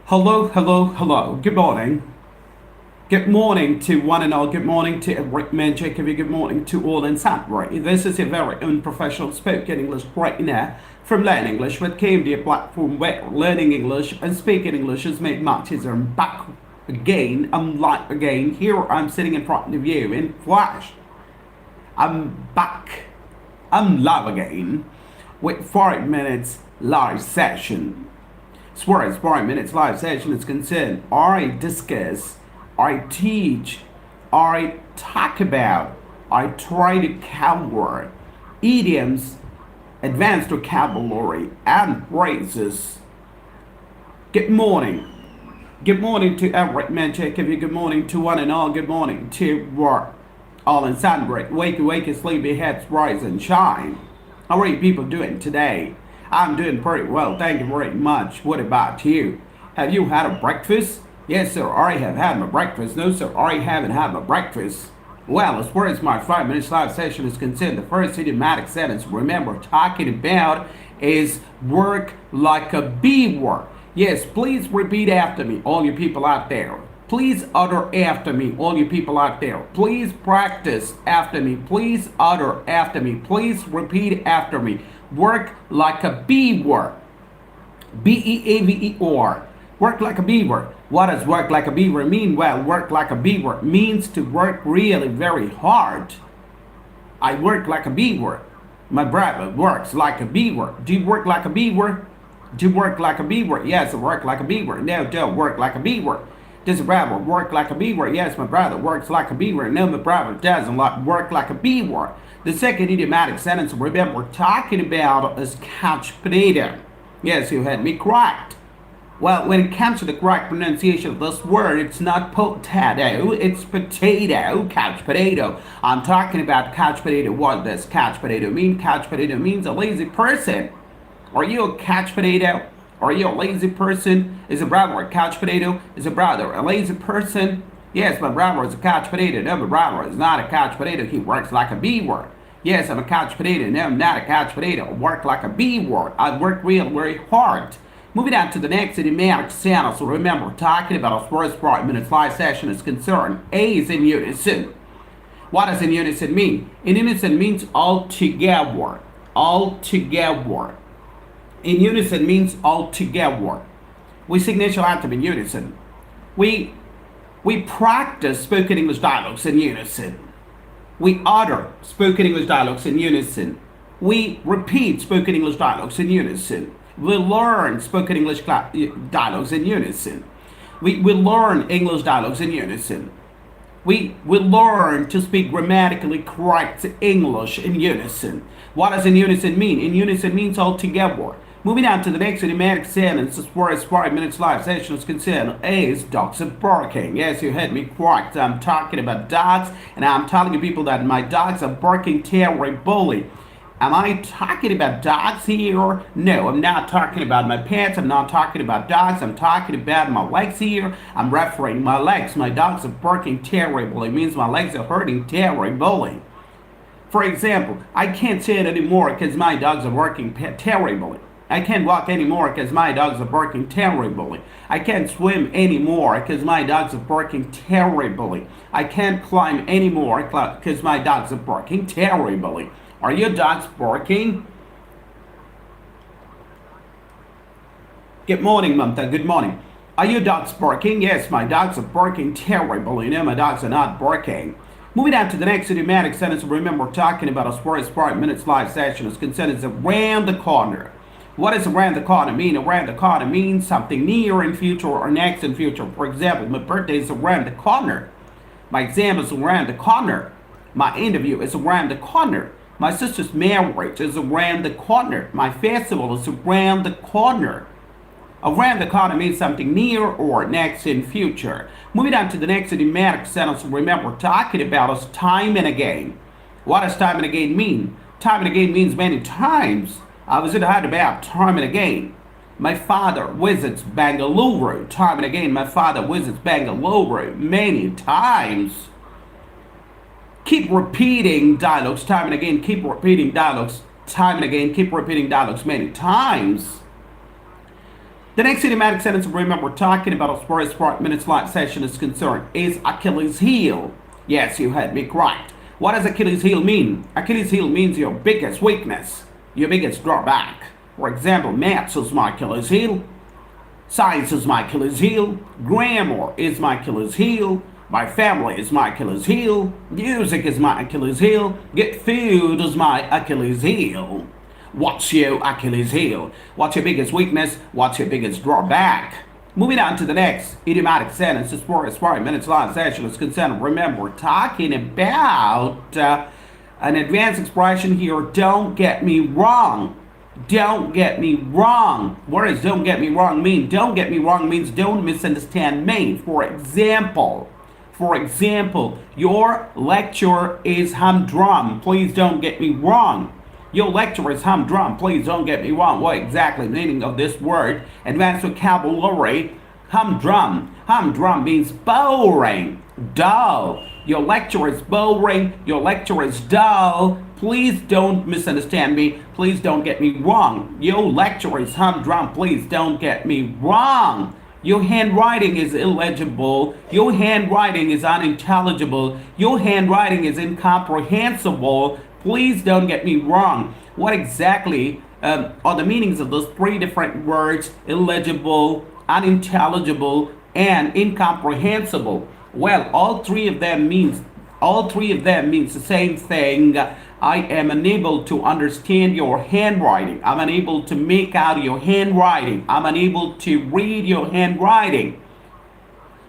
Hello, hello, hello. Good morning. Good morning to one and all. Good morning to every man, Jacob. Good morning to all in Sandbury. This is your very own professional spoken English right now from Learn English with KMD, a platform where learning English and speaking English is made much easier. I'm back again. I'm live again. Here I'm sitting in front of you in flash. I'm back. I'm live again with 5 minutes live session. As far as 5 minutes live session is concerned, I discuss, I teach, I talk about, I try to cover idioms, advanced vocabulary, and phrases. Good morning. Good morning to every man, Jacob. Good morning to one and all. Good morning to all in Sunbreak. Wake, sleepy heads, rise and shine. How are you people doing today? I'm doing pretty well, thank you very much. What about you? Have you had a breakfast? Yes, sir, I have had my breakfast. No, sir, I haven't had my breakfast. Well, as far as my 5 minutes live session is concerned, the first idiomatic sentence, remember, talking about is work like a beaver. Yes, please repeat after me, all you people out there. Please utter after me, all you people out there. Please practice after me. Please utter after me. Please repeat after me. Work like a beaver. B-E-A-V-E-R. Work like a beaver. What does work like a beaver mean? Well, work like a beaver means to work really very hard. I work like a beaver. My brother works like a beaver. Do you work like a beaver? Do you work like a beaver? Yes, I work like a beaver. No, don't work like a beaver. Does a brother work like a beaver? Yes, my brother works like a beaver. No, my brother doesn't work like a beaver. The second idiomatic sentence, remember, we're talking about is couch potato. Yes, you had me correct. Well, when it comes to the correct pronunciation of this word, it's not potato, it's potato, couch potato. I'm talking about couch potato. What does couch potato mean? Couch potato means a lazy person. Are you a couch potato? Are you a lazy person? Is a brother a couch potato? Is a brother a lazy person? Yes, my brother is a couch potato. No, my brother is not a couch potato. He works like a beaver. Yes, I'm a couch potato. No, I'm not a couch potato. I work like a beaver. I work real very hard. Moving on to the next idiomatic sentence. So remember, talking about as far as 5 minutes live session is concerned, A is in unison. What does in unison mean? In unison means all together. All together. In unison means all together. We sing national anthem in unison. We practice spoken English dialogues in unison. We utter spoken English dialogues in unison. We repeat spoken English dialogues in unison. We learn spoken English dialogues in unison. We learn English dialogues in unison. We learn to speak grammatically correct English in unison. What does in unison mean? In unison means all together. Moving on to the next idiomatic sentence, as far as 5 minutes live session is concerned, A is dogs are barking. Yes, you heard me correct. I'm talking about dogs, and I'm telling you people that my dogs are barking terribly. Am I talking about dogs here? No, I'm not talking about my pets. I'm not talking about dogs. I'm talking about my legs here. I'm referring my legs. My dogs are barking terribly. It means my legs are hurting terribly. For example, I can't say it anymore because my dogs are barking terribly. I can't walk anymore because my dogs are barking terribly. I can't swim anymore because my dogs are barking terribly. I can't climb anymore because my dogs are barking terribly. Are your dogs barking? Good morning, Mamta. Good morning. Are your dogs barking? Yes, my dogs are barking terribly. No, my dogs are not barking. Moving on to the next idiomatic sentence, remember we're talking about as far as 5 minutes live session is concerned, is around the corner. What does around the corner mean? Around the corner means something near in future or next in future. For example, my birthday is around the corner. My exam is around the corner. My interview is around the corner. My sister's marriage is around the corner. My festival is around the corner. Around the corner means something near or next in future. Moving on to the next idiomatic sentence, remember, talking about is time and again. What does time and again mean? Time and again means many times. I was in Hyderabad time and again. My father visits Bangalore time and again. My father visits Bangalore many times. Keep repeating dialogues time and again. Keep repeating dialogues time and again. Keep repeating dialogues many times. The next idiomatic sentence, remember, we're talking about as far as 4 minutes live session is concerned, is Achilles heel. Yes, you heard me correct. What does Achilles heel mean? Achilles heel means your biggest weakness, your biggest drawback. For example, maths is my Achilles heel. Science is my Achilles heel. Grammar is my Achilles heel. My family is my Achilles heel. Music is my Achilles heel. Get food is my Achilles heel. What's your Achilles heel? What's your biggest weakness? What's your biggest drawback? Moving on to the next idiomatic sentence, as far as 5 minutes live session is concerned, remember, we're talking about an advanced expression here. Don't get me wrong. Don't get me wrong. What does don't get me wrong mean? Don't get me wrong means don't misunderstand me. For example, your lecture is humdrum. Please don't get me wrong. Your lecture is humdrum. Please don't get me wrong. What exactly the meaning of this word? Advanced vocabulary. Humdrum. Humdrum means boring, dull. Your lecture is boring. Your lecture is dull. Please don't misunderstand me. Please don't get me wrong. Your lecture is humdrum. Please don't get me wrong. Your handwriting is illegible. Your handwriting is unintelligible. Your handwriting is incomprehensible. Please don't get me wrong. What exactly are the meanings of those 3 different words? Illegible, unintelligible, and incomprehensible. Well, all three of them means the same thing. I am unable to understand your handwriting. I'm unable to make out your handwriting. I'm unable to read your handwriting.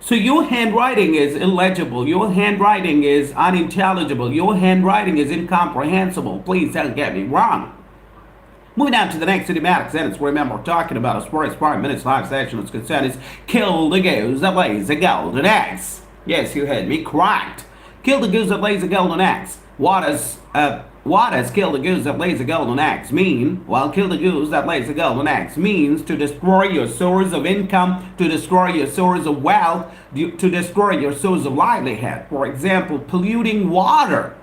So your handwriting is illegible. Your handwriting is unintelligible. Your handwriting is incomprehensible. Please don't get me wrong. Moving on to the next idiomatic sentence, remember, we're talking about as far as 5 minutes live session is concerned, is kill the goose that lays the golden eggs. Yes, you heard me correct. Kill the goose that lays the golden eggs. What does kill the goose that lays the golden eggs mean? Well, kill the goose that lays the golden eggs means to destroy your source of income, to destroy your source of wealth, to destroy your source of livelihood. For example, polluting water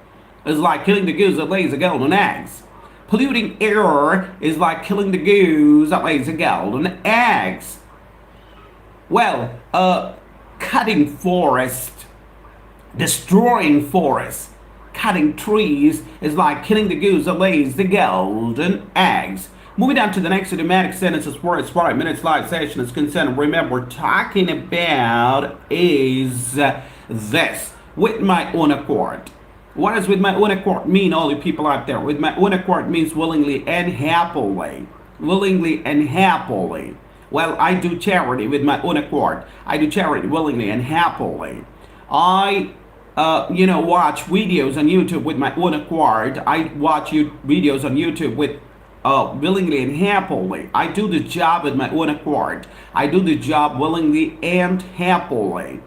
is like killing the goose that lays the golden eggs. Polluting air is like killing the goose that lays the golden eggs. Well, cutting forest, destroying forests, cutting trees is like killing the goose that lays the golden eggs. Moving on to the next idiomatic sentence as far as 5 minutes live session is concerned, remember, we're talking about is this, with my own accord. What does with my own accord mean, all you people out there? With my own accord means willingly and happily. Willingly and happily. Well, I do charity with my own accord. I do charity willingly and happily. I watch videos on YouTube with my own accord. I watch videos on YouTube with willingly and happily. I do the job with my own accord. I do the job willingly and happily.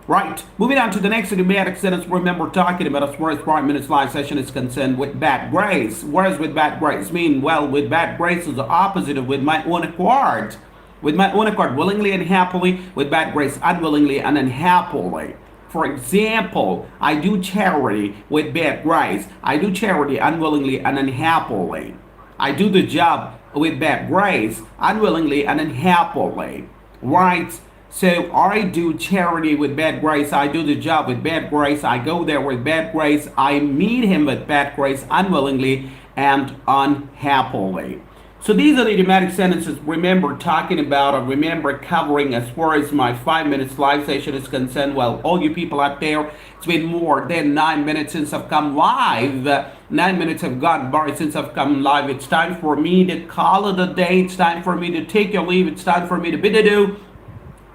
Right. Moving on to the next idiomatic sentence, remember, talking about as far as 5 minutes live session is concerned, with bad grace. What does with bad grace mean? Well, with bad grace is the opposite of with my own accord. With my own accord, willingly and happily. With bad grace, unwillingly and unhappily. For example, I do charity with bad grace. I do charity unwillingly and unhappily. I do the job with bad grace, unwillingly and unhappily. Right? So I do charity with bad grace. I do the job with bad grace. I go there with bad grace. I meet him with bad grace, unwillingly and unhappily. So these are the idiomatic sentences, remember, talking about, or remember covering as far as my 5 minutes live session is concerned. Well, all you people out there, it's been more than 9 minutes since I've come live. 9 minutes have gone by since I've come live. It's time for me to call it a day. It's time for me to take your leave. It's time for me to bid adieu.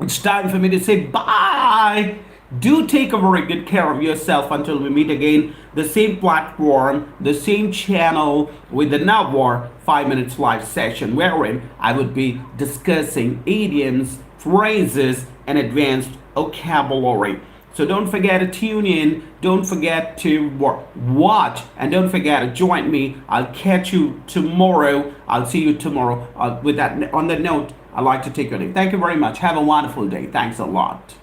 It's time for me to say bye. Do take a very good care of yourself until we meet again. The same platform, the same channel, with another 5 minutes live session wherein I would be discussing idioms, phrases, and advanced vocabulary. So don't forget to tune in. Don't forget to watch. And don't forget to join me. I'll catch you tomorrow. I'll see you tomorrow. With that, on that note, I'd like to take your day. Thank you very much. Have a wonderful day. Thanks a lot.